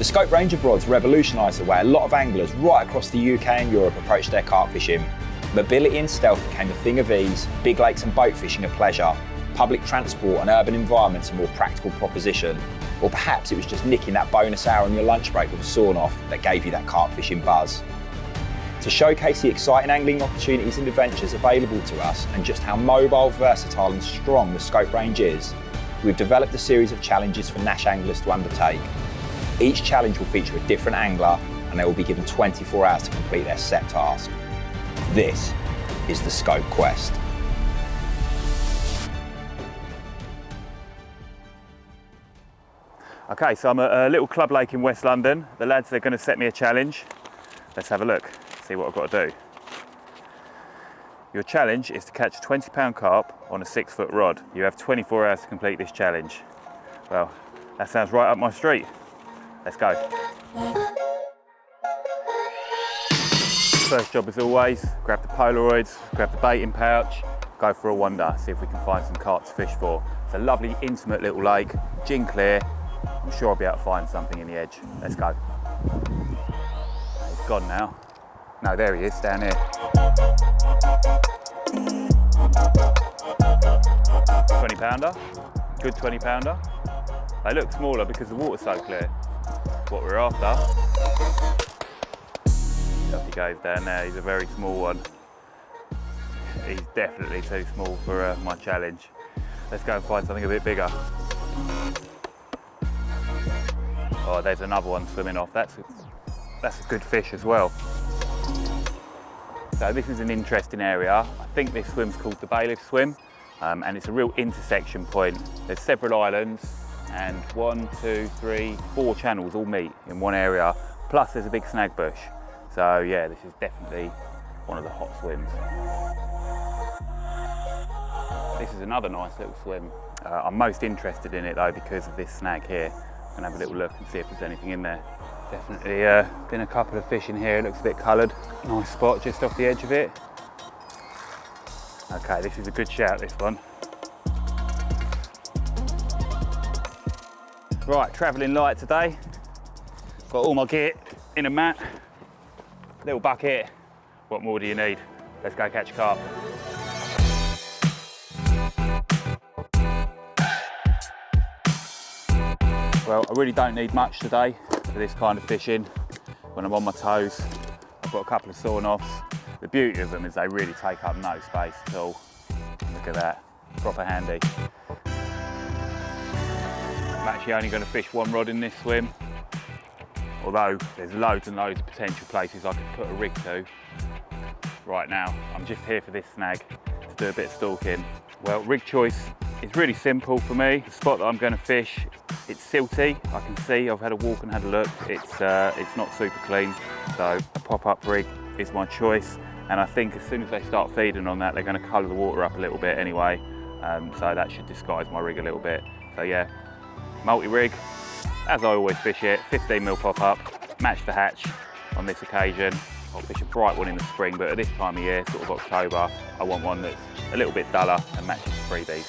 The Scope range of rods revolutionised the way a lot of anglers right across the UK and Europe approach their carp fishing. Mobility and stealth became a thing of ease, big lakes and boat fishing a pleasure, public transport and urban environments a more practical proposition, or perhaps it was just nicking that bonus hour on your lunch break with a sawn-off that gave you that carp fishing buzz. To showcase the exciting angling opportunities and adventures available to us and just how mobile, versatile and strong the Scope range is, we've developed a series of challenges for Nash anglers to undertake. Each challenge will feature a different angler and they will be given 24 hours to complete their set task. This is the Scope Quest. Okay, so I'm at a little club lake in West London. The lads are going to set me a challenge. Let's have a look, see what I've got to do. Your challenge is to catch a 20-pound carp on a 6-foot rod. You have 24 hours to complete this challenge. Well, that sounds right up my street. Let's go. First job as always, grab the Polaroids, grab the baiting pouch, go for a wander, see if we can find some carp to fish for. It's a lovely, intimate little lake, gin clear. I'm sure I'll be able to find something in the edge. Let's go. He's gone now. No, there he is, down here. 20-pounder, good 20-pounder. They look smaller because the water's so clear. What we're after. Up he goes down there, he's a very small one. He's definitely too small for my challenge. Let's go and find something a bit bigger. Oh, there's another one swimming off. That's a good fish as well. So this is an interesting area. I think this swim's called the Bailiff Swim, and it's a real intersection point. There's several islands and 1, 2, 3, 4 channels all meet in one area. Plus there's a big snag bush. So yeah, this is definitely one of the hot swims. This is another nice little swim. I'm most interested in it though because of this snag here. I'm gonna have a little look and see if there's anything in there. Definitely been a couple of fish in here. It looks a bit coloured. Nice spot just off the edge of it. Okay, this is a good shout, this one. Right, travelling light today. Got all my gear in a mat. Little bucket. What more do you need? Let's go catch a carp. Well, I really don't need much today for this kind of fishing. When I'm on my toes, I've got a couple of sawn-offs. The beauty of them is they really take up no space at all. Look at that, proper handy. I'm actually only going to fish one rod in this swim. Although there's loads and loads of potential places I could put a rig to. Right now, I'm just here for this snag to do a bit of stalking. Well, rig choice is really simple for me. The spot that I'm going to fish, it's silty. I can see, I've had a walk and had a look. It's not super clean, so a pop-up rig is my choice. And I think as soon as they start feeding on that, they're going to colour the water up a little bit anyway. So that should disguise my rig a little bit. So yeah, multi-rig. As I always fish it, 15mm pop-up, match the hatch on this occasion. I'll fish a bright one in the spring, but at this time of year, sort of October, I want one that's a little bit duller and matches the freebies.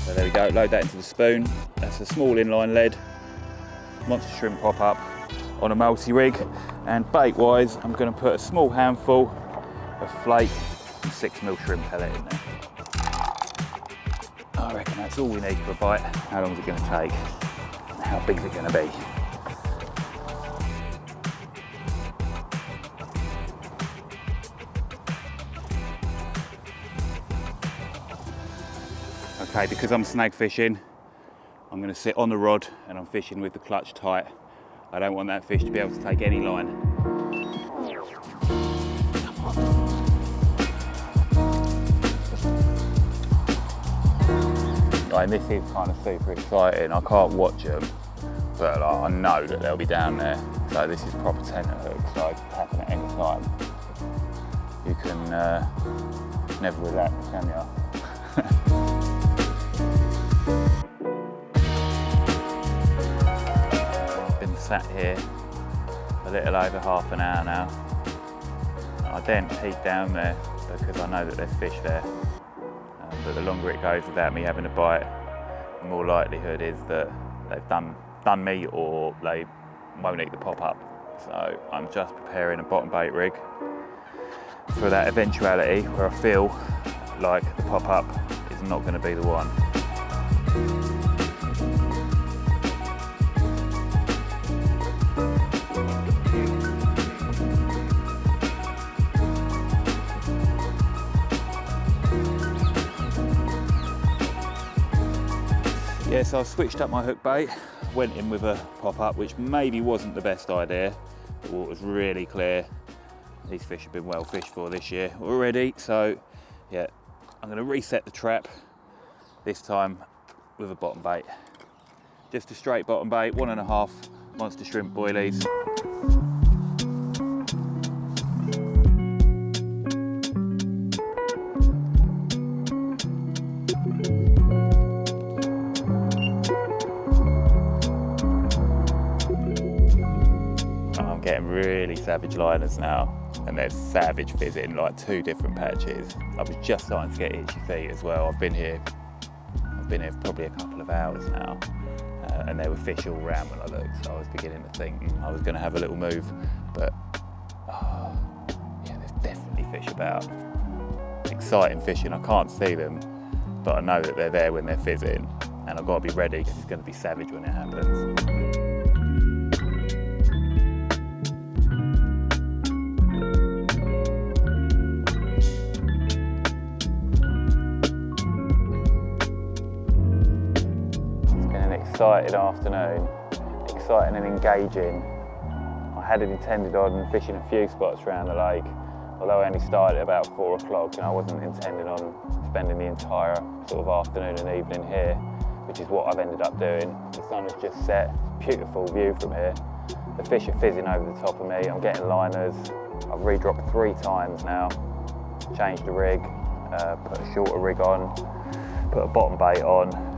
So there we go, load that into the spoon. That's a small inline lead. Monster shrimp pop up on a multi-rig, and bait wise I'm going to put a small handful of flake and 6mm shrimp pellet in there. I reckon that's all we need for a bite. How long is it going to take? And how big is it going to be? Okay, because I'm snag fishing, I'm going to sit on the rod and I'm fishing with the clutch tight. I don't want that fish to be able to take any line. And this is kind of super exciting. I can't watch them, but I know that they'll be down there. So this is proper tenter hook, so it can happen at any time. You can never relax, can you? Sat here a little over half an hour now. I daren't peek down there because I know that there's fish there. But the longer it goes without me having a bite, the more likelihood is that they've done me or they won't eat the pop-up. So I'm just preparing a bottom bait rig for that eventuality where I feel like the pop-up is not going to be the one. Yeah, so I've switched up my hook bait, went in with a pop-up, which maybe wasn't the best idea. The water's really clear. These fish have been well fished for this year already, so yeah, I'm going to reset the trap, this time with a bottom bait. Just a straight bottom bait, 1.5 monster shrimp boilies. Getting really savage liners now, and there's savage fizzing, like 2 different patches. I was just starting to get itchy feet as well. I've been here for probably a couple of hours now, and there were fish all around when I looked, so I was beginning to think I was going to have a little move, but yeah, there's definitely fish about. Exciting fishing. I can't see them, but I know that they're there when they're fizzing, and I've got to be ready because it's going to be savage when it happens. Exciting afternoon, exciting and engaging. I had intended on fishing a few spots around the lake, although I only started at about 4 o'clock and I wasn't intending on spending the entire sort of afternoon and evening here, which is what I've ended up doing. The sun has just set, beautiful view from here. The fish are fizzing over the top of me, I'm getting liners. I've re-dropped 3 times now, changed the rig, put a shorter rig on, put a bottom bait on.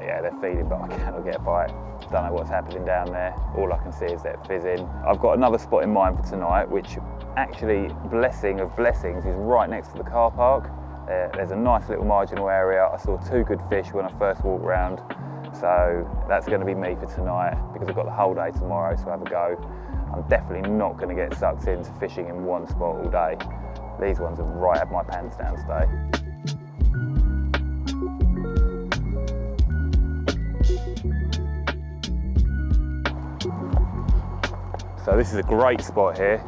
Yeah, they're feeding, but I cannot get a bite. Don't know what's happening down there. All I can see is they're fizzing. I've got another spot in mind for tonight, which actually, blessing of blessings, is right next to the car park. There's a nice little marginal area. I saw 2 good fish when I first walked around. So that's going to be me for tonight because I've got the whole day tomorrow, so have a go. I'm definitely not going to get sucked into fishing in one spot all day. These ones have right had my pants down today. So this is a great spot here.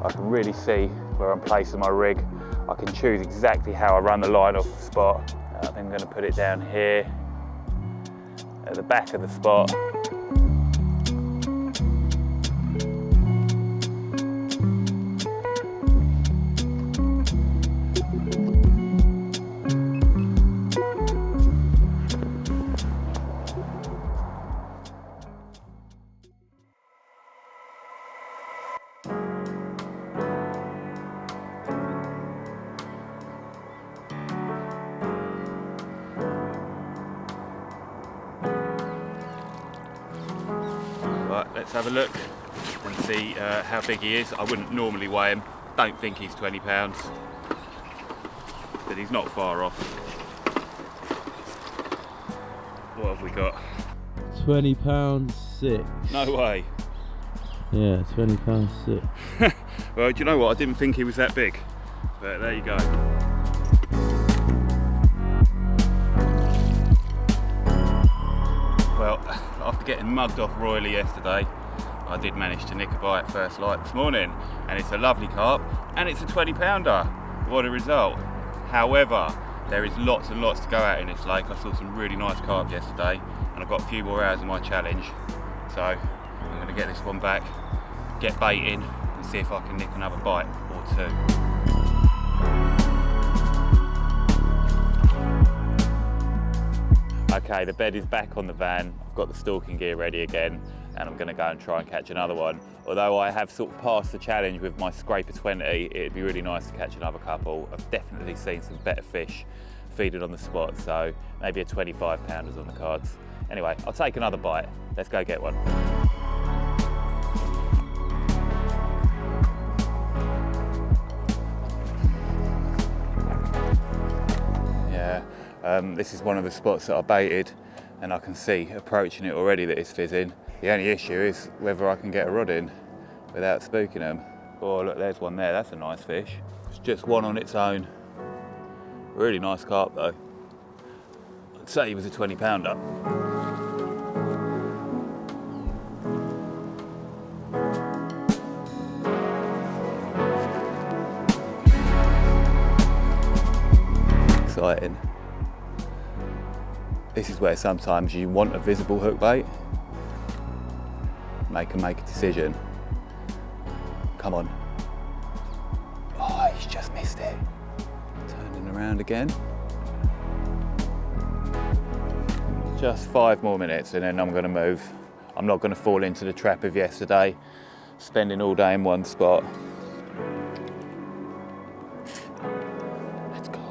I can really see where I'm placing my rig. I can choose exactly how I run the line off the spot. I think I'm going to put it down here at the back of the spot. Right, let's have a look and see how big he is. I wouldn't normally weigh him. Don't think he's 20 pounds, but he's not far off. What have we got? 20 pounds 6. No way. Yeah, 20 pounds 6. Well, do you know what? I didn't think he was that big, but there you go. Well, after getting mugged off royally yesterday, I did manage to nick a bite first light this morning, and it's a lovely carp, and it's a 20 pounder. What a result. However, there is lots and lots to go at in this lake. I saw some really nice carp yesterday, and I've got a few more hours of my challenge. So I'm going to get this one back, get baiting, and see if I can nick another bite or 2. Okay, the bed is back on the van. I've got the stalking gear ready again, and I'm going to go and try and catch another one. Although I have sort of passed the challenge with my scraper 20, it'd be really nice to catch another couple. I've definitely seen some better fish feeding on the spot, so maybe a 25 pounder's on the cards. Anyway, I'll take another bite. Let's go get one. This is one of the spots that I baited, and I can see approaching it already that it's fizzing. The only issue is whether I can get a rod in without spooking them. Oh look, there's one there, that's a nice fish. It's just one on its own. Really nice carp though. I'd say he was a 20 pounder. Exciting. This is where sometimes you want a visible hook bait. Make a decision. Come on. Oh, he's just missed it. Turning around again. Just 5 more minutes and then I'm going to move. I'm not going to fall into the trap of yesterday, spending all day in one spot. Let's go.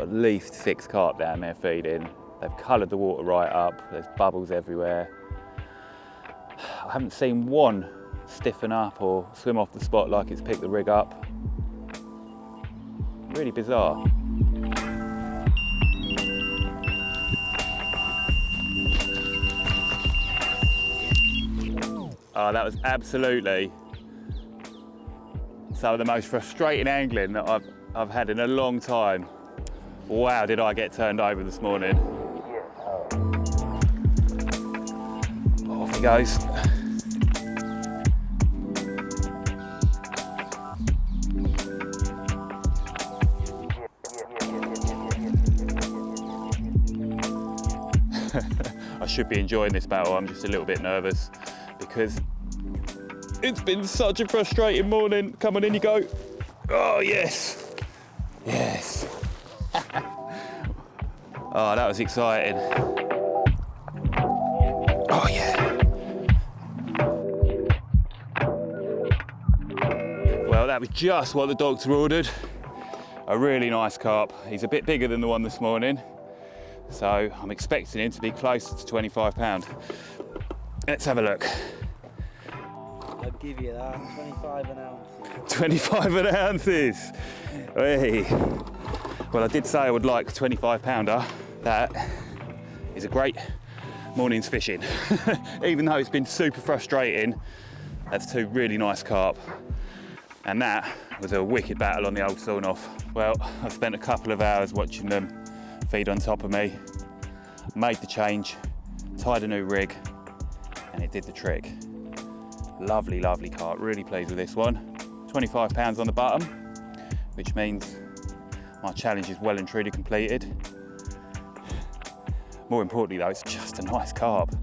At least 6 carp down there feeding. They've coloured the water right up, there's bubbles everywhere. I haven't seen one stiffen up or swim off the spot like it's picked the rig up. Really bizarre. Oh, that was absolutely some of the most frustrating angling that I've had in a long time. Wow, did I get turned over this morning. Off he goes. I should be enjoying this battle, I'm just a little bit nervous because it's been such a frustrating morning. Come on, in you go. Oh, yes. Yes. Oh, that was exciting. Oh, yeah. Well, that was just what the doctor ordered. A really nice carp. He's a bit bigger than the one this morning, so I'm expecting him to be closer to 25 pound. Let's have a look. I'll give you that, 25 an ounce. 25 an ounces. Hey. Well, I did say I would like a 25 pounder. That is a great morning's fishing. Even though it's been super frustrating, that's 2 really nice carp. And that was a wicked battle on the old sawn off. Well, I spent a couple of hours watching them feed on top of me, made the change, tied a new rig, and it did the trick. Lovely, lovely carp, really pleased with this one. 25 pounds on the bottom, which means my challenge is well and truly completed. More importantly though, it's just a nice carp.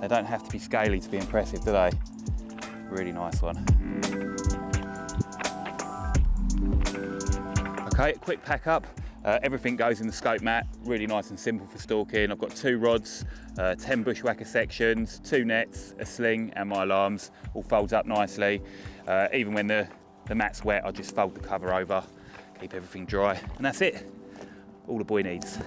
They don't have to be scaly to be impressive, do they? Really nice one. Okay, quick pack up. Everything goes in the scope mat, really nice and simple for stalking. I've got 2 rods, 10 bushwhacker sections, 2 nets, a sling and my alarms. All folds up nicely. Even when the mat's wet, I just fold the cover over, keep everything dry, and that's it. All the boy needs.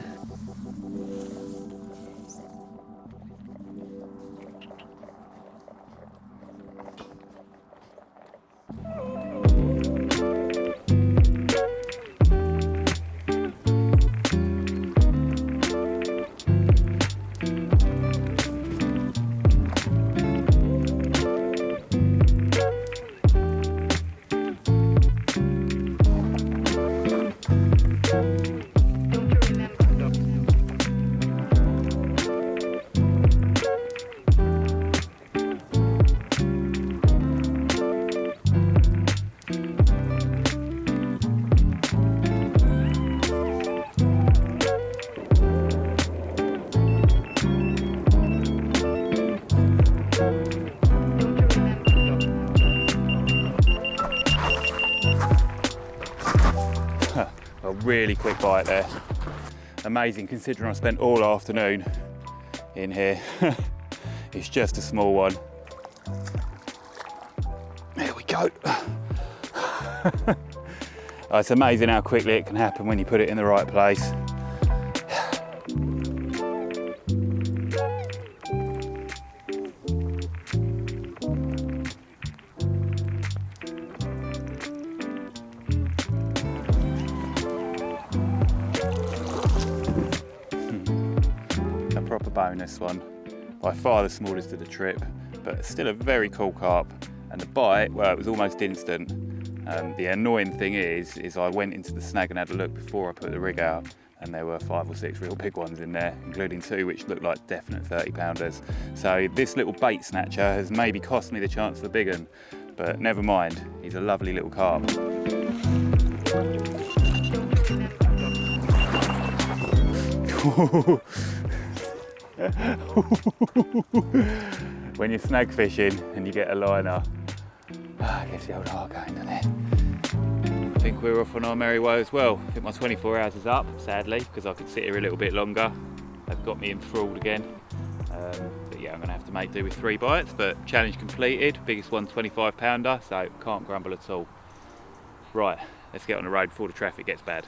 Really quick bite there. Amazing considering I spent all afternoon in here. It's just a small one. There we go. Oh, it's amazing how quickly it can happen when you put it in the right place. A proper bonus one. By far the smallest of the trip, but still a very cool carp. And the bite, well, it was almost instant. The annoying thing is I went into the snag and had a look before I put the rig out, and there were 5 or 6 real big ones in there, including 2 which looked like definite 30-pounders. So this little bait snatcher has maybe cost me the chance for the big one, but never mind, he's a lovely little carp. When you're snag fishing and you get a liner, it gets the old heart going, doesn't it? I think we're off on our merry way as well. I think my 24 hours is up, sadly, because I could sit here a little bit longer. They've got me enthralled again. But yeah, I'm going to have to make do with 3 bites, but challenge completed. Biggest one, 25-pounder, so can't grumble at all. Right, let's get on the road before the traffic gets bad.